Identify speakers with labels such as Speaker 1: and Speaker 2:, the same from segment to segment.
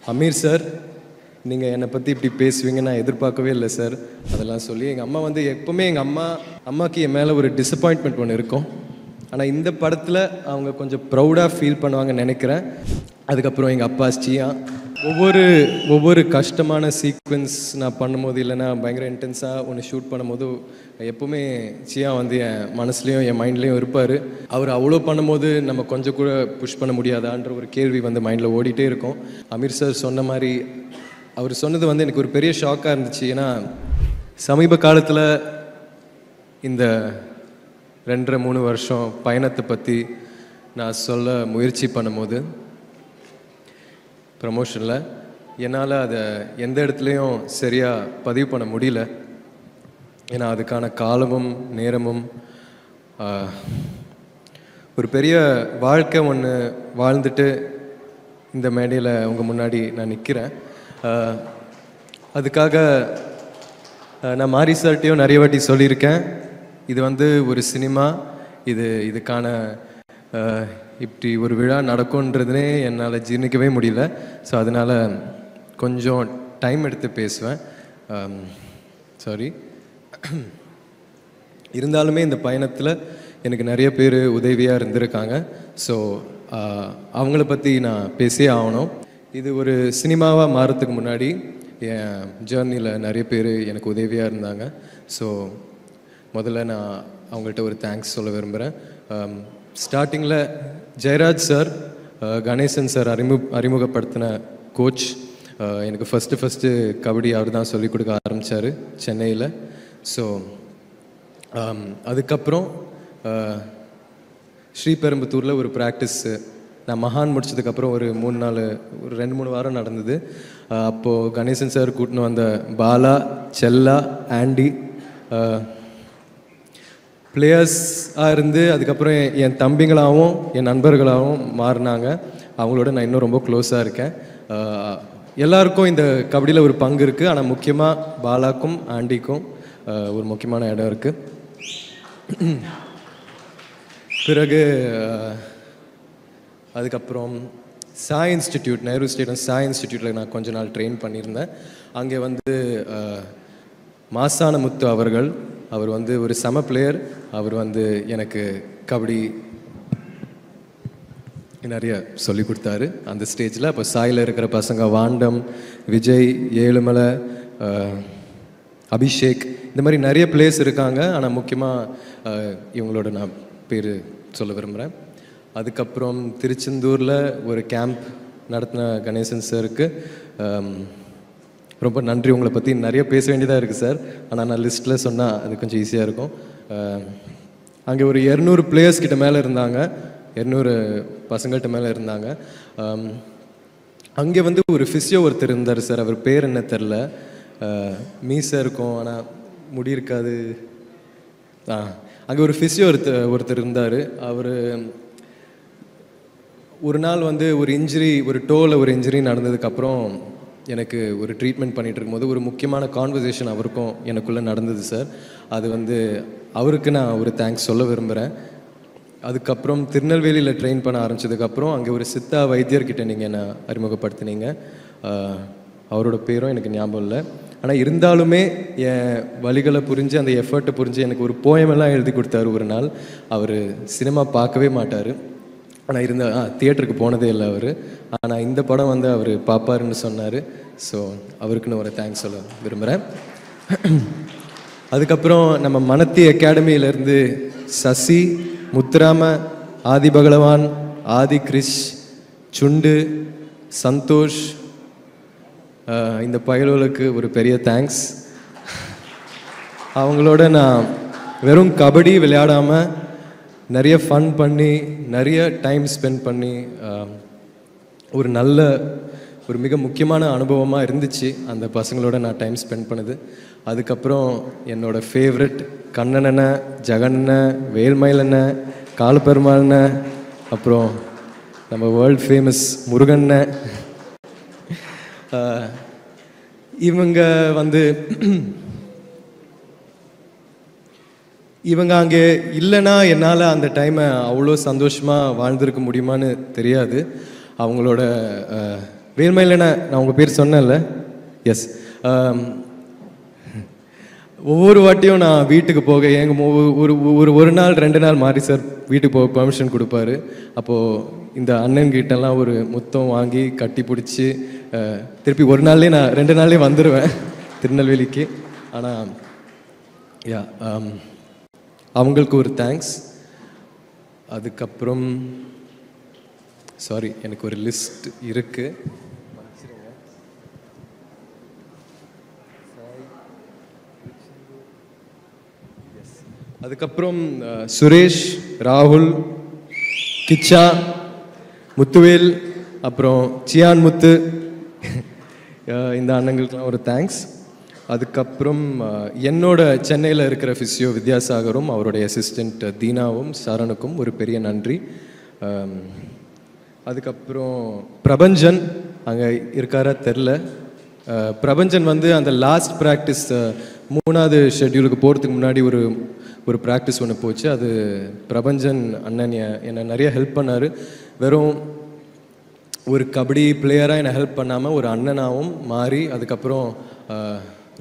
Speaker 1: Amir sir, நீங்கள் என்னை பற்றி இப்படி பேசுவீங்க நான் எதிர்பார்க்கவே இல்லை சார். அதெல்லாம் சொல்லி எங்கள் அம்மா வந்து எப்போவுமே எங்கள் அம்மாவுக்கு என் மேலே ஒரு டிசப்பாயின்ட்மெண்ட் ஒன்று இருக்கும். ஆனால் இந்த படத்தில் அவங்க கொஞ்சம் ப்ரௌடாக ஃபீல் பண்ணுவாங்கன்னு நினைக்கிறேன். அதுக்கப்புறம் எங்கள் அப்பா சியா ஒவ்வொரு கஷ்டமான சீக்வென்ஸ் நான் பண்ணும்போது, இல்லைன்னா பயங்கர இன்டென்ஸாக ஒன்று ஷூட் பண்ணும்போது எப்போவுமே சியா வந்து என் மனசுலேயும் என் மைண்ட்லேயும் இருப்பார். அவர் அவ்வளோ பண்ணும்போது நம்ம கொஞ்சம் கூட புஷ் பண்ண முடியாதான்ற ஒரு கேள்வி வந்து மைண்டில் ஓடிட்டே இருக்கும். அமீர் சார் சொன்ன மாதிரி அவர் சொன்னது வந்து எனக்கு ஒரு பெரிய ஷாக்காக இருந்துச்சு. ஏன்னா சமீப காலத்தில் இந்த 2.5-3 வருஷம் பயணத்தை பற்றி நான் சொல்ல முயற்சி பண்ணும்போது ப்ரமோஷனில் என்னால் அதை எந்த இடத்துலையும் சரியாக பதிவு பண்ண முடியல. ஏன்னா அதுக்கான காலமும் நேரமும் ஒரு பெரிய வாழ்க்கை ஒன்று வாழ்ந்துட்டு இந்த மேடையில் உங்கள் முன்னாடி நான் நிற்கிறேன். அதுக்காக நான் மாரி சார்ட்டையும் நிறைய வாட்டி சொல்லியிருக்கேன், இது வந்து ஒரு சினிமா, இதுக்கான இப்படி ஒரு விழா நடக்கும்ன்றதுனே என்னால் ஜீர்ணிக்கவே முடியல. ஸோ அதனால் கொஞ்சம் டைம் எடுத்து பேசுவேன். சாரி. இருந்தாலுமே இந்த பயணத்தில் எனக்கு நிறைய பேர் உதவியாக இருந்திருக்காங்க. ஸோ அவங்கள பற்றி நான் பேசியே ஆகணும். இது ஒரு சினிமாவாக மாறத்துக்கு முன்னாடி என் ஜேர்னியில் நிறைய பேர் எனக்கு உதவியாக இருந்தாங்க. ஸோ முதல்ல நான் அவங்கள்ட்ட ஒரு தேங்க்ஸ் சொல்ல விரும்புகிறேன். ஸ்டார்டிங்கில் ஜெயராஜ் சார், கணேசன் சார் அறிமுகப்படுத்தின கோச். எனக்கு ஃபஸ்ட்டு கபடி அவர் தான் சொல்லிக் கொடுக்க ஆரம்பித்தார் சென்னையில். ஸோ அதுக்கப்புறம் ஸ்ரீபெரும்புத்தூரில் ஒரு ப்ராக்டிஸ்ஸு நான் மகான் முடிச்சதுக்கப்புறம் ஒரு 2-3 வாரம் நடந்தது. அப்போது கணேசன் சார் கூட்டின்னு வந்த பாலா, செல்லா, ஆண்டி பிளேயர்ஸாக இருந்து அதுக்கப்புறம் என் தம்பிங்களாகவும் என் நண்பர்களாகவும் மாறினாங்க. அவங்களோட நான் இன்னும் ரொம்ப க்ளோஸாக இருக்கேன். எல்லாருக்கும் இந்த கபடியில் ஒரு பங்கு இருக்குது. ஆனால் முக்கியமாக பாலாக்கும் ஆண்டிக்கும் ஒரு முக்கியமான இடம் இருக்குது. பிறகு அதுக்கப்புறம் சாய் இன்ஸ்டிடியூட், நேரு ஸ்டேடியம் சாய் இன்ஸ்டிடியூட்டில் நான் கொஞ்ச நாள் ட்ரெயின் பண்ணியிருந்தேன். அங்கே வந்து மாசான முத்து அவர் வந்து ஒரு செம பிளேயர். அவர் வந்து எனக்கு கபடி நிறைய சொல்லி கொடுத்தாரு அந்த ஸ்டேஜில். அப்போ சாயில் இருக்கிற பசங்க வாண்டம், விஜய், ஏழுமலை, அபிஷேக், இந்த மாதிரி நிறைய பிளேயர்ஸ் இருக்காங்க. ஆனால் முக்கியமாக இவங்களோட நான் பேர் சொல்ல விரும்புகிறேன். அதுக்கப்புறம் திருச்செந்தூரில் ஒரு கேம்ப் நடத்தின கணேசன் சாருக்கு ரொம்ப நன்றி. உங்களை பற்றி நிறைய பேச வேண்டியதாக இருக்குது சார். ஆனால் நான் லிஸ்ட்டில் சொன்னால் அது கொஞ்சம் ஈஸியாக இருக்கும். அங்கே ஒரு 200 பிளேயர்ஸ் கிட்ட மேலே இருந்தாங்க, 200 பசங்கள்கிட்ட மேலே இருந்தாங்க. அங்கே வந்து ஒரு ஃபிசியோ ஒருத்தர் இருந்தார் சார். அவர் பேர் என்ன தெரில, மீசாக இருக்கும் ஆனால் முடி இருக்காது. அங்கே ஒரு ஃபிசியோ ஒருத்தர் இருந்தார். அவர் ஒரு நாள் வந்து ஒரு டோவில் ஒரு இன்ஜுரி நடந்ததுக்கப்புறம் எனக்கு ஒரு ட்ரீட்மெண்ட் பண்ணிகிட்டு இருக்கும்போது ஒரு முக்கியமான கான்வர்சேஷன் அவருக்கும் எனக்குள்ளே நடந்தது சார். அது வந்து அவருக்கு நான் ஒரு தேங்க்ஸ் சொல்ல விரும்புகிறேன். அதுக்கப்புறம் திருநெல்வேலியில் ட்ரெயின் பண்ண ஆரம்பித்ததுக்கப்புறம் அங்கே ஒரு சித்தா வைத்தியர்கிட்ட நீங்கள் என்னை அறிமுகப்படுத்தினீங்க. அவரோட பேரும் எனக்கு ஞாபகம் இல்லை. ஆனால் இருந்தாலுமே என் வழிகளை புரிஞ்சு அந்த எஃபர்ட்டை புரிஞ்சு எனக்கு ஒரு போயமெல்லாம் எழுதி கொடுத்தாரு ஒரு நாள். அவர் சினிமா பார்க்கவே மாட்டார், ஆனால் தியேட்டருக்கு போனதே இல்லை அவர். ஆனால் இந்த படம் வந்து அவர் பார்ப்பாருன்னு சொன்னார். ஸோ அவருக்குன்னு ஒரு தேங்க்ஸ் சொல்ல விரும்புகிறேன். அதுக்கப்புறம் நம்ம மனத்தி அகாடமியிலேருந்து சசி, முத்துராம, ஆதி பகலவான், ஆதி கிரிஷ், சுண்டு, சந்தோஷ், இந்த பயலுக்கு ஒரு பெரிய தேங்க்ஸ். அவங்களோட நான் வெறும் கபடி விளையாடாமல் நிறைய ஃபன் பண்ணி நிறைய டைம் ஸ்பெண்ட் பண்ணி ஒரு மிக முக்கியமான அனுபவமாக இருந்துச்சு அந்த பசங்களோட நான் டைம் ஸ்பெண்ட் பண்ணது. அதுக்கப்புறம் என்னோடய ஃபேவரட் கண்ணனண்ண, ஜெகண்ண, வேல்மயிலண்ண, காலப்பெருமாள்ண்ண, அப்புறம் நம்ம வேர்ல்ட் ஃபேமஸ் முருகண்ண, இவங்க அங்கே இல்லைன்னா என்னால் அந்த டைமை அவ்வளோ சந்தோஷமாக வாழ்ந்திருக்க முடியுமான்னு தெரியாது. அவங்களோட வேல்மயிலண்ணா, நான் உங்கள் பேர் சொன்னேன்ல. எஸ். ஒவ்வொரு வாட்டியும் நான் வீட்டுக்கு போக ஒரு நாள் 2 நாள் மாறி சார் வீட்டுக்கு போக பெர்மிஷன் கொடுப்பாரு. அப்போது இந்த அண்ணன்கிட்டலாம் ஒரு முத்தம் வாங்கி கட்டி பிடிச்சி திருப்பி ஒரு நாள்லேயே நான் 2 நாள்லேயே வந்துடுவேன் திருநெல்வேலிக்கு. ஆனால் யா, அவங்களுக்கு ஒரு தேங்க்ஸ். அதுக்கப்புறம் சாரி, எனக்கு ஒரு லிஸ்ட் இருக்கு. அதுக்கப்புறம் சுரேஷ், ராகுல், கிச்சா, முத்துவேல், அப்புறம் சியான் முத்து, இந்த அண்ணங்களுக்கெல்லாம் ஒரு தேங்க்ஸ். அதுக்கப்புறம் என்னோட சென்னையில் இருக்கிற ஃபிசியோ வித்யாசாகரும் அவருடைய அசிஸ்டண்ட் தீனாவும் சரணுக்கும் ஒரு பெரிய நன்றி. அதுக்கப்புறம் பிரபஞ்சன் அங்கே இருக்காரா தெரில. பிரபஞ்சன் வந்து அந்த லாஸ்ட் ப்ராக்டிஸ் 3வது ஷெட்யூலுக்கு போகிறதுக்கு முன்னாடி ஒரு ப்ராக்டிஸ் ஒன்று போச்சு. அது பிரபஞ்சன் அண்ணன் என்னை நிறைய ஹெல்ப் பண்ணார். வெறும் ஒரு கபடி பிளேயராக என்னை ஹெல்ப் பண்ணாமல் ஒரு அண்ணனாகவும் மாறி அதுக்கப்புறம்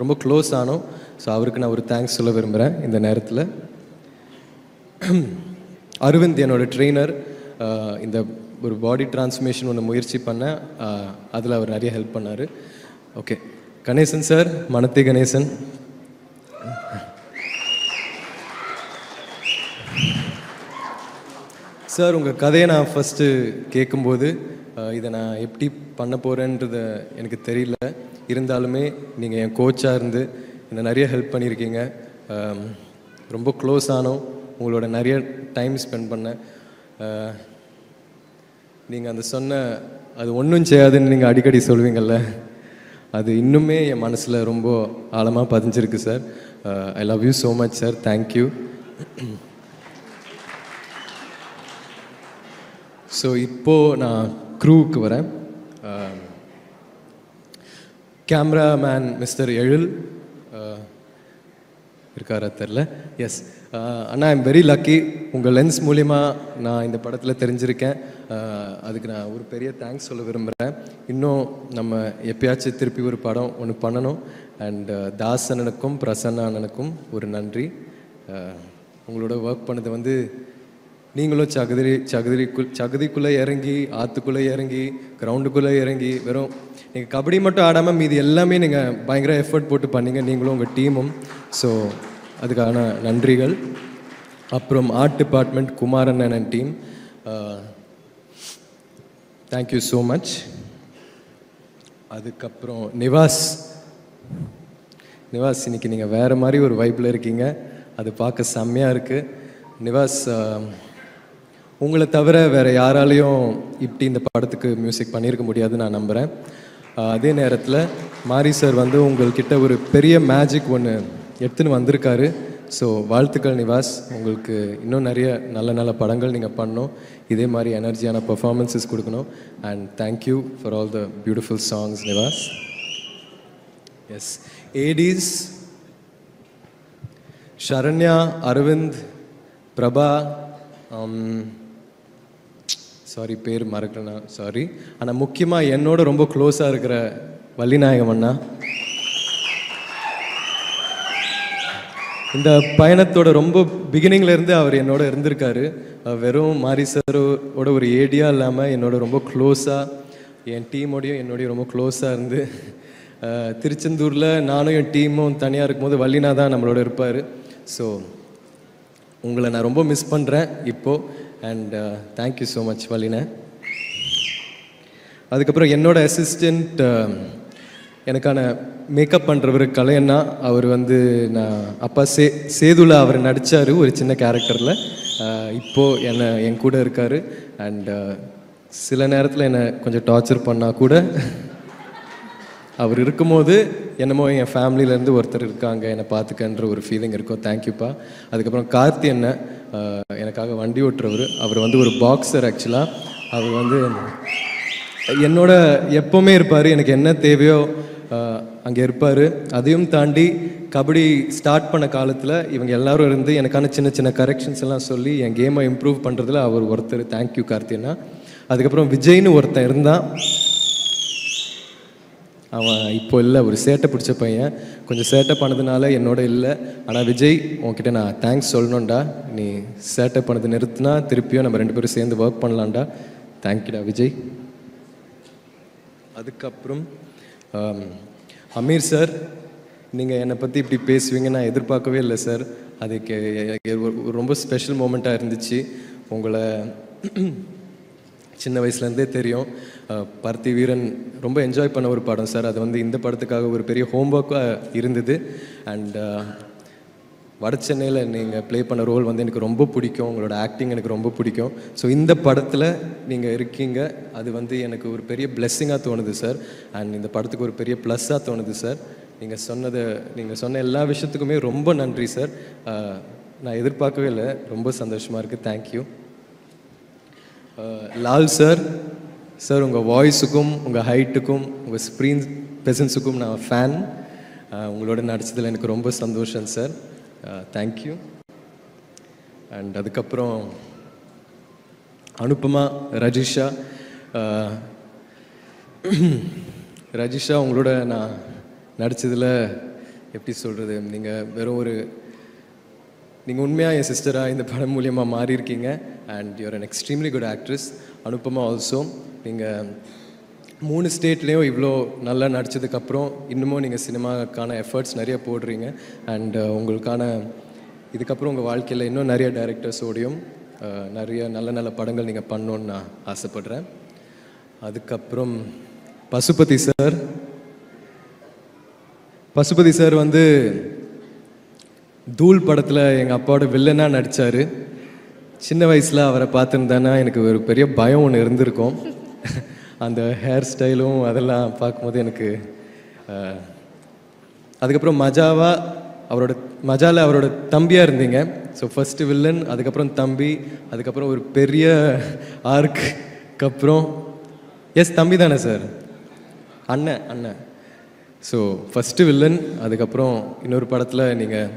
Speaker 1: ரொம்ப க்ளோஸ் ஆனோம். ஸோ அவருக்கு நான் ஒரு தேங்க்ஸ் சொல்ல விரும்புகிறேன் இந்த நேரத்தில். அரவிந்த் என்னோட ட்ரெயினர். இந்த ஒரு பாடி டிரான்ஸ்ஃபர்மேஷன் ஒன்று முயற்சி பண்ணேன், அதில் அவர் நிறைய ஹெல்ப் பண்ணார். Okay, Ganesan sir, Manathi Ganesan. Sir, உங்கள் கதையை நான் ஃபஸ்ட்டு கேட்கும்போது இதை நான் எப்படி பண்ண போகிறேன்றது எனக்கு தெரியல. இருந்தாலுமே நீங்கள் என் கோச்சாக இருந்து என்னை நிறைய ஹெல்ப் பண்ணியிருக்கீங்க. ரொம்ப க்ளோஸ் ஆனோம், உங்களோட நிறைய டைம் ஸ்பெண்ட் பண்ணேன். நீங்கள் அந்த சொன்ன அது ஒன்றும் செய்யாதுன்னு நீங்கள் அடிக்கடி சொல்வீங்கள்ல, அது இன்னுமே என் மனசில் ரொம்ப ஆழமாக பதிஞ்சிருக்கு sir. I love you so much sir. Thank you. So இப்போது நான் க்ரூவுக்கு வரேன். கேமராமேன் மிஸ்டர் எழில் இருக்காரா தெரில. எஸ் அண்ணா, ஐம் வெரி லக்கி. உங்கள் லென்ஸ் மூலிமா நான் இந்த படத்தில் தெரிஞ்சிருக்கேன். அதுக்கு நான் ஒரு பெரிய தேங்க்ஸ் சொல்ல விரும்புகிறேன். இன்னும் நம்ம எப்பயாச்சும் திருப்பி ஒரு படம் ஒன்று பண்ணணும். அண்ட் தாஸ் அண்ணனுக்கும் பிரசன்னா அண்ணனுக்கும் ஒரு நன்றி. உங்களோட ஒர்க் பண்ணது வந்து நீங்களும் சகதிக்குள்ளே இறங்கி, ஆற்றுக்குள்ளே இறங்கி, கிரவுண்டுக்குள்ளே இறங்கி, வெறும் நீங்கள் கபடி மட்டும் ஆடாமல் மீதி எல்லாமே நீங்கள் பயங்கர எஃபர்ட் போட்டு பண்ணீங்க, நீங்களும் உங்கள் டீமும். ஸோ அதுக்கான நன்றிகள். அப்புறம் art department Kumaran and team, thank you so much. அதுக்கப்புறம் நிவாஸ், இன்னைக்கு நீங்கள் வேறு மாதிரி ஒரு வைப்பில் இருக்கீங்க, அது பார்க்க செம்மையாக இருக்குது. நிவாஸ், உங்களை தவிர வேறு யாராலையும் இப்படி இந்த படத்துக்கு மியூசிக் பண்ணியிருக்க முடியாதுன்னு நான் நம்புகிறேன். அதே நேரத்தில் மாரி சார் வந்து உங்கள்கிட்ட ஒரு பெரிய மேஜிக் ஒன்று எடுத்துன்னு வந்திருக்காரு. ஸோ வாழ்த்துக்கள் நிவாஸ், உங்களுக்கு இன்னும் நிறைய நல்ல நல்ல படங்கள் நீங்கள் பண்ணணும், இதே மாதிரி எனர்ஜியான பர்ஃபார்மன்ஸஸ் கொடுக்கணும். And thank you for all the beautiful songs Nivas. Yes, ஏடிஸ் ஷரண்யா, அரவிந்த், பிரபா, சாரி பேர் மறக்கலண்ணா, சாரி. ஆனால் முக்கியமாக என்னோட ரொம்ப க்ளோஸாக இருக்கிற வள்ளிநாயகம் அண்ணா. இந்த பயணத்தோட ரொம்ப பிகினிங்லேருந்து அவர் என்னோட இருந்திருக்காரு. வெறும் மாரி சாரோட ஒரு ஏடியாக இல்லாமல் என்னோட ரொம்ப க்ளோஸாக, என் டீமோடையும் என்னோடையும் ரொம்ப க்ளோஸாக இருந்து, திருச்செந்தூரில் நானும் என் டீமும் தனியாக இருக்கும்போது வள்ளினா தான் நம்மளோட இருப்பார். ஸோ உங்களை நான் ரொம்ப மிஸ் பண்ணுறேன் இப்போது. And thank you so much Vallina. அதுக்கப்புறம் என்னோட அசிஸ்டண்ட், எனக்கான மேக்கப் பண்ணுறவர் கலையண்ணா. அவர் வந்து நான் அப்பா சேதுல அவர் நடித்தார் ஒரு சின்ன கேரக்டரில். இப்போது என் கூட இருக்கார். அண்ட் சில நேரத்தில் என்னை கொஞ்சம் டார்ச்சர் பண்ணால் கூட அவர் இருக்கும்போது என்னமோ என் ஃபேமிலியிலேருந்து ஒருத்தர் இருக்காங்க என்னை பார்த்துக்கன்ற ஒரு ஃபீலிங் இருக்கும். தேங்க்யூப்பா. அதுக்கப்புறம் கார்த்தி என்ன எனக்காக வண்டி ஓட்டுறவர். அவர் வந்து ஒரு பாக்ஸர் ஆக்சுவலாக. அவர் வந்து என்னோட எப்போவுமே இருப்பார், எனக்கு என்ன தேவையோ அங்கே இருப்பார். அதையும் தாண்டி கபடி ஸ்டார்ட் பண்ண காலத்தில் இவங்க எல்லோரும் இருந்து எனக்கான சின்ன சின்ன கரெக்ஷன்ஸ் எல்லாம் சொல்லி என் கேமை இம்ப்ரூவ் பண்ணுறதுல அவர் ஒருத்தர். தேங்க்யூ கார்த்தினா. அதுக்கப்புறம் விஜய்னு ஒருத்தன் இருந்தான். அவன் இப்போ இல்லை, ஒரு சேட்டை பிடிச்ச பையன். கொஞ்சம் சேட்டை பண்ணதுனால என்னோட இல்லை. ஆனால் விஜய், உன்கிட்ட நான் தேங்க்ஸ் சொல்லணும்டா. நீ சேட்டை பண்ணது நிறுத்தினா திருப்பியும் நம்ம 2 பேரும் சேர்ந்து ஒர்க் பண்ணலாம்டா. தேங்க்யூடா விஜய். அதுக்கப்புறம் அமீர் சார், நீங்கள் என்னை பற்றி இப்படி பேசுவீங்க நான் எதிர்பார்க்கவே இல்லை சார். அதுக்கு ரொம்ப ஸ்பெஷல் மூமெண்ட்டாக இருந்துச்சு. உங்களை சின்ன வயசுலேருந்தே தெரியும். பருத்தி வீரன் ரொம்ப என்ஜாய் பண்ண ஒரு படம் சார். அது வந்து இந்த படத்துக்காக ஒரு பெரிய ஹோம்ஒர்க்காக இருந்தது. அண்ட் வட சென்னையில் நீங்கள் ப்ளே பண்ண ரோல் வந்து எனக்கு ரொம்ப பிடிக்கும். உங்களோட ஆக்டிங் எனக்கு ரொம்ப பிடிக்கும். ஸோ இந்த படத்தில் நீங்கள் இருக்கீங்க, அது வந்து எனக்கு ஒரு பெரிய பிளெஸ்ஸிங்காக தோணுது சார். அண்ட் இந்த படத்துக்கு ஒரு பெரிய ப்ளஸ்ஸாக தோணுது சார். நீங்கள் சொன்ன எல்லா விஷயத்துக்குமே ரொம்ப நன்றி சார். நான் எதிர்பார்க்கவே இல்லை, ரொம்ப சந்தோஷமாக இருக்குது. தேங்க்யூ. லால் சார், சார் உங்கள் வாய்ஸுக்கும் உங்கள் ஹைட்டுக்கும் உங்கள் ஸ்க்ரீன் ப்ரெசன்ஸுக்கும் நான் ஃபேன். உங்களோட நடிச்சதில் எனக்கு ரொம்ப சந்தோஷம் சார். தேங்க்யூ. அண்ட் அதுக்கப்புறம் அனுப்பமா, ரஜிஷா. ரஜிஷா, உங்களோட நான் நடித்ததில் எப்படி சொல்கிறது, நீங்கள் உண்மையாக என் சிஸ்டராக இந்த படம் மூலியமாக மாறி இருக்கீங்க. And you are an extremely good actress. Anupama also, நீங்கள் 3 ஸ்டேட்லேயும் இவ்வளோ நல்லா நடித்ததுக்கப்புறம் இன்னமும் நீங்கள் சினிமாக்கான எஃபர்ட்ஸ் நிறைய போடுறீங்க. அண்ட் உங்களுக்கான இதுக்கப்புறம் உங்கள் வாழ்க்கையில் இன்னும் நிறைய டைரக்டர்ஸோடையும் நிறைய நல்ல நல்ல படங்கள் நீங்கள் பண்ணணுன்னு நான் ஆசைப்பட்றேன். அதுக்கப்புறம் பசுபதி சார் வந்து தூள் படத்தில் எங்கள் அப்பாவோட வில்லனாக நடித்தார். சின்ன வயசில் அவரை பார்த்துருந்தேன்னா எனக்கு ஒரு பெரிய பயம் ஒன்று இருந்திருக்கும். அந்த ஹேர் ஸ்டைலும் அதெல்லாம் பார்க்கும்போது எனக்கு அதுக்கப்புறம் மஜாவில் அவரோட தம்பியாக இருந்தீங்க. ஸோ ஃபஸ்ட்டு வில்லன், அதுக்கப்புறம் தம்பி, அதுக்கப்புறம் ஒரு பெரிய ஆர்க்கு அப்புறம் தம்பி தானே சார், அண்ணன். ஸோ ஃபஸ்ட்டு வில்லன், அதுக்கப்புறம் இன்னொரு படத்தில் நீங்கள்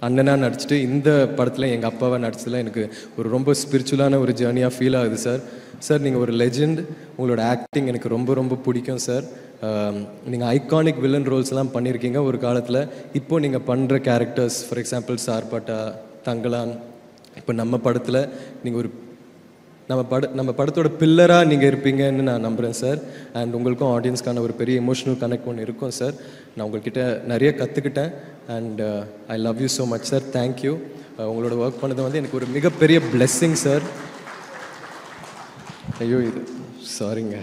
Speaker 1: அண்ணனாக நடிச்சிட்டு இந்த படத்தில் எங்கள் அப்பாவை நடிச்சதில் எனக்கு ஒரு ரொம்ப ஸ்பிரிச்சுவலான ஒரு ஜேர்னியாக ஃபீல் ஆகுது சார். சார் நீங்கள் ஒரு லெஜெண்ட். உங்களோட ஆக்டிங் எனக்கு ரொம்ப ரொம்ப பிடிக்கும் சார். நீங்கள் ஐகானிக் வில்லன் ரோல்ஸ்லாம் பண்ணியிருக்கீங்க ஒரு காலத்தில். இப்போது நீங்கள் பண்ணுற characters, for example Sarpatta, Thangalaan, இப்போ நம்ம படத்தில் நீங்கள் ஒரு நம்ம படத்தோட பில்லராக நீங்கள் இருப்பீங்கன்னு நான் நம்புகிறேன் சார். அண்ட் உங்களுக்கும் ஆடியன்ஸ்க்கான ஒரு பெரிய எமோஷனல் கனெக்ட் ஒன்று இருக்கும் சார். நான் உங்கள்கிட்ட நிறைய கற்றுக்கிட்டேன். And I love you so much sir. Thank you. உங்களோட ஒர்க் பண்ணது வந்து எனக்கு ஒரு மிகப்பெரிய பிளெஸ்ஸிங் சார். ஐயோ இது சாரிங்க.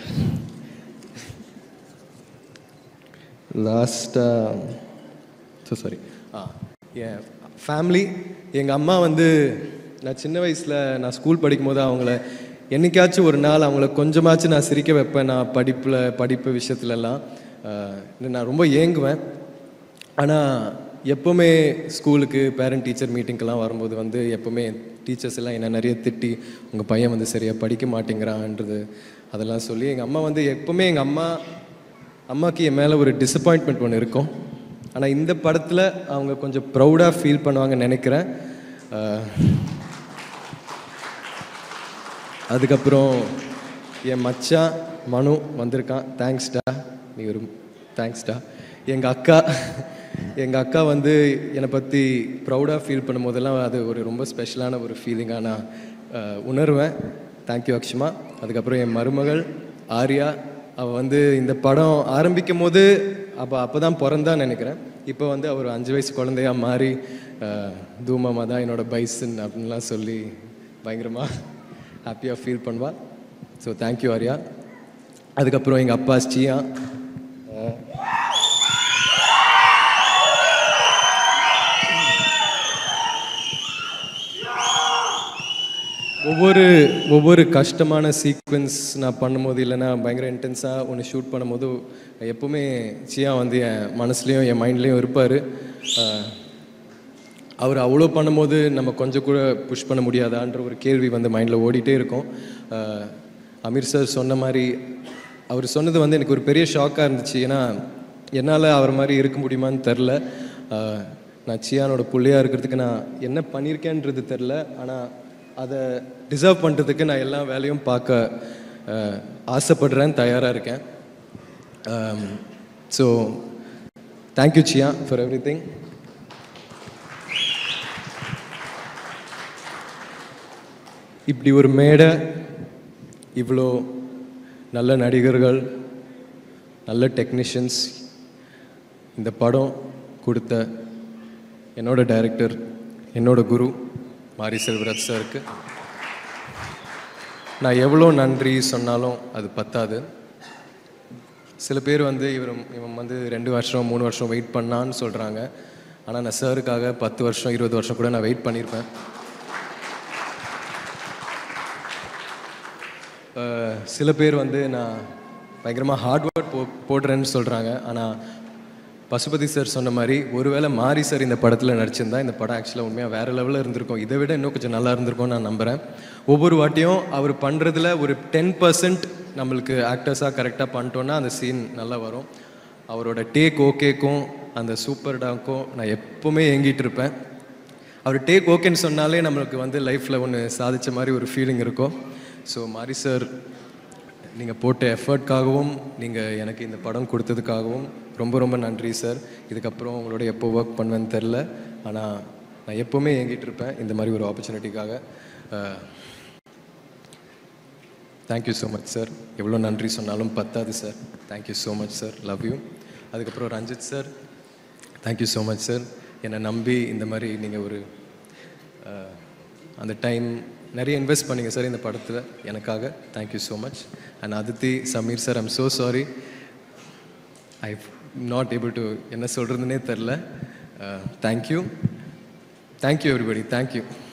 Speaker 1: சாரி. என் ஃபேமிலி, எங்கள் அம்மா வந்து நான் சின்ன வயசில் நான் ஸ்கூல் படிக்கும் போது அவங்கள என்றைக்காச்சும் ஒரு நாள் அவங்கள கொஞ்சமாச்சும் நான் சிரிக்க வைப்பேன். நான் படிப்பு விஷயத்துலலாம் நான் ரொம்ப ஏங்குவேன். ஆனால் எப்போவுமே ஸ்கூலுக்கு பேரண்ட் டீச்சர் மீட்டிங்கெல்லாம் வரும்போது வந்து எப்போவுமே டீச்சர்ஸ் எல்லாம் என்ன நிறைய திட்டி, உங்கள் பையன் வந்து சரியாக படிக்க மாட்டேங்கிறான்றது அதெல்லாம் சொல்லி எங்கள் அம்மா வந்து எப்போவுமே அம்மாவுக்கு என் மேலே ஒரு டிசப்பாயின்ட்மெண்ட் ஒன்று இருக்கும். ஆனால் இந்த படத்தில் அவங்க கொஞ்சம் ப்ரௌடாக ஃபீல் பண்ணுவாங்கன்னு நினைக்கிறேன். அதுக்கப்புறம் என் மச்சான் மனு வந்திருக்கான். தேங்க்ஸ்டா. எங்கள் அக்கா வந்து என்னை பற்றி ப்ரௌடாக ஃபீல் பண்ணும் போதெல்லாம் அது ஒரு ரொம்ப ஸ்பெஷலான ஒரு ஃபீலிங்காக நான் உணர்வேன். தேங்க்யூ அக்ஷமா. அதுக்கப்புறம் என் மருமகள் ஆர்யா, அவள் வந்து இந்த படம் ஆரம்பிக்கும் போது அப்போ தான் பிறந்தான்னு நினைக்கிறேன். இப்போ வந்து அவர் 5 வயசு குழந்தையாக மாறி தூமாமா தான் என்னோடய பைசன் அப்படின்லாம் சொல்லி பயங்கரமாக ஹாப்பியாக ஃபீல் பண்ணுவாள். So thank you Arya. அதுக்கப்புறம் எங்கள் அப்பா ஸ்ரீயா, ஒவ்வொரு கஷ்டமான சீக்வென்ஸ் நான் பண்ணும்போது, இல்லைன்னா பயங்கர இன்டென்ஸாக ஒன்று ஷூட் பண்ணும்போது எப்போவுமே சியா வந்து என் மனசுலேயும் என் மைண்ட்லேயும் இருப்பார். அவர் அவ்வளோ பண்ணும்போது நம்ம கொஞ்சம் கூட புஷ் பண்ண முடியாதான்ற ஒரு கேள்வி வந்து மைண்டில் ஓடிட்டே இருக்கும். அமீர் சார் சொன்ன மாதிரி அவர் சொன்னது வந்து எனக்கு ஒரு பெரிய ஷாக்காக இருந்துச்சு. ஏன்னா என்னால் அவர் மாதிரி இருக்க முடியுமான்னு தெரில. நான் சியானோட பிள்ளையாக இருக்கிறதுக்கு நான் என்ன பண்ணியிருக்கேன்றது தெரில. ஆனால் அதை டிசர்வ் பண்ணுறதுக்கு நான் எல்லா வேலையும் பார்க்க ஆசைப்படுறேன், தயாராக இருக்கேன். So thank you chia for every thing. இப்படி ஒரு மேடை, இவ்வளோ நல்ல நடிகர்கள், நல்ல டெக்னீஷியன்ஸ், இந்த படம் கொடுத்த என்னோட டைரக்டர், என்னோட குரு மாரி செல்வராஜ் சாருக்கு நான் எவ்வளோ நன்றி சொன்னாலும் அது பத்தாது. சில பேர் வந்து இவன் வந்து 2 வருஷம் 3 வருஷம் வெயிட் பண்ணான்னு சொல்கிறாங்க. ஆனால் நான் சாருக்காக 10 வருஷம் 20 வருஷம் கூட நான் வெயிட் பண்ணியிருப்பேன். சில பேர் வந்து நான் பயங்கரமாக ஹார்ட் ஒர்க் போடுறேன்னு சொல்கிறாங்க. ஆனால் பசுபதி சார் சொன்ன மாதிரி ஒருவேளை மாரி சார் இந்த படத்தில் நடிச்சிருந்தா இந்த படம் ஆக்சுவலாக உண்மையாக வேறு லெவலில் இருந்திருக்கும். இதை விட இன்னும் கொஞ்சம் நல்லா இருந்திருக்கும்னு நான் நம்புகிறேன். ஒவ்வொரு வாட்டியும் அவர் பண்ணுறதுல ஒரு 10% நம்மளுக்கு ஆக்டர்ஸாக கரெக்டாக பண்ணிட்டோன்னா அந்த சீன் நல்லா வரும். அவரோட டேக் ஓகேக்கும் அந்த சூப்பர் டாக்கும் நான் எப்போவுமே ஏங்கிட்டு இருப்பேன். அவர் டேக் ஓகேன்னு சொன்னாலே நம்மளுக்கு வந்து லைஃப்பில் ஒன்று சாதித்த மாதிரி ஒரு ஃபீலிங் இருக்கும். ஸோ மாரி சார், நீங்கள் போட்ட எஃபர்ட்காகவும் நீங்கள் எனக்கு இந்த படம் கொடுத்ததுக்காகவும் ரொம்ப ரொம்ப நன்றி சார். இதுக்கப்புறம் உங்களோட எப்போ ஒர்க் பண்ணுவேன்னு தெரில, ஆனால் நான் எப்போவுமே ஏங்கிட்டு இருப்பேன் இந்த மாதிரி ஒரு ஆப்பர்ச்சுனிட்டிக்காக. Thank you so much sir. எவ்வளோ நன்றி சொன்னாலும் பத்தாது சார். Thank you so much sir. Love you. அதுக்கப்புறம் Ranjith sir, thank you so much sir. என்னை நம்பி இந்த மாதிரி நீங்கள் ஒரு அந்த டைம் நிறைய இன்வெஸ்ட் பண்ணிங்க சார் இந்த படத்தில் எனக்காக. Thank you so much. And Aditi, Sameer sir, I'm so sorry. I not able to என்ன சொல்கிறதுனே தெரில. தேங்க்யூ. Thank you everybody. தேங்க்யூ.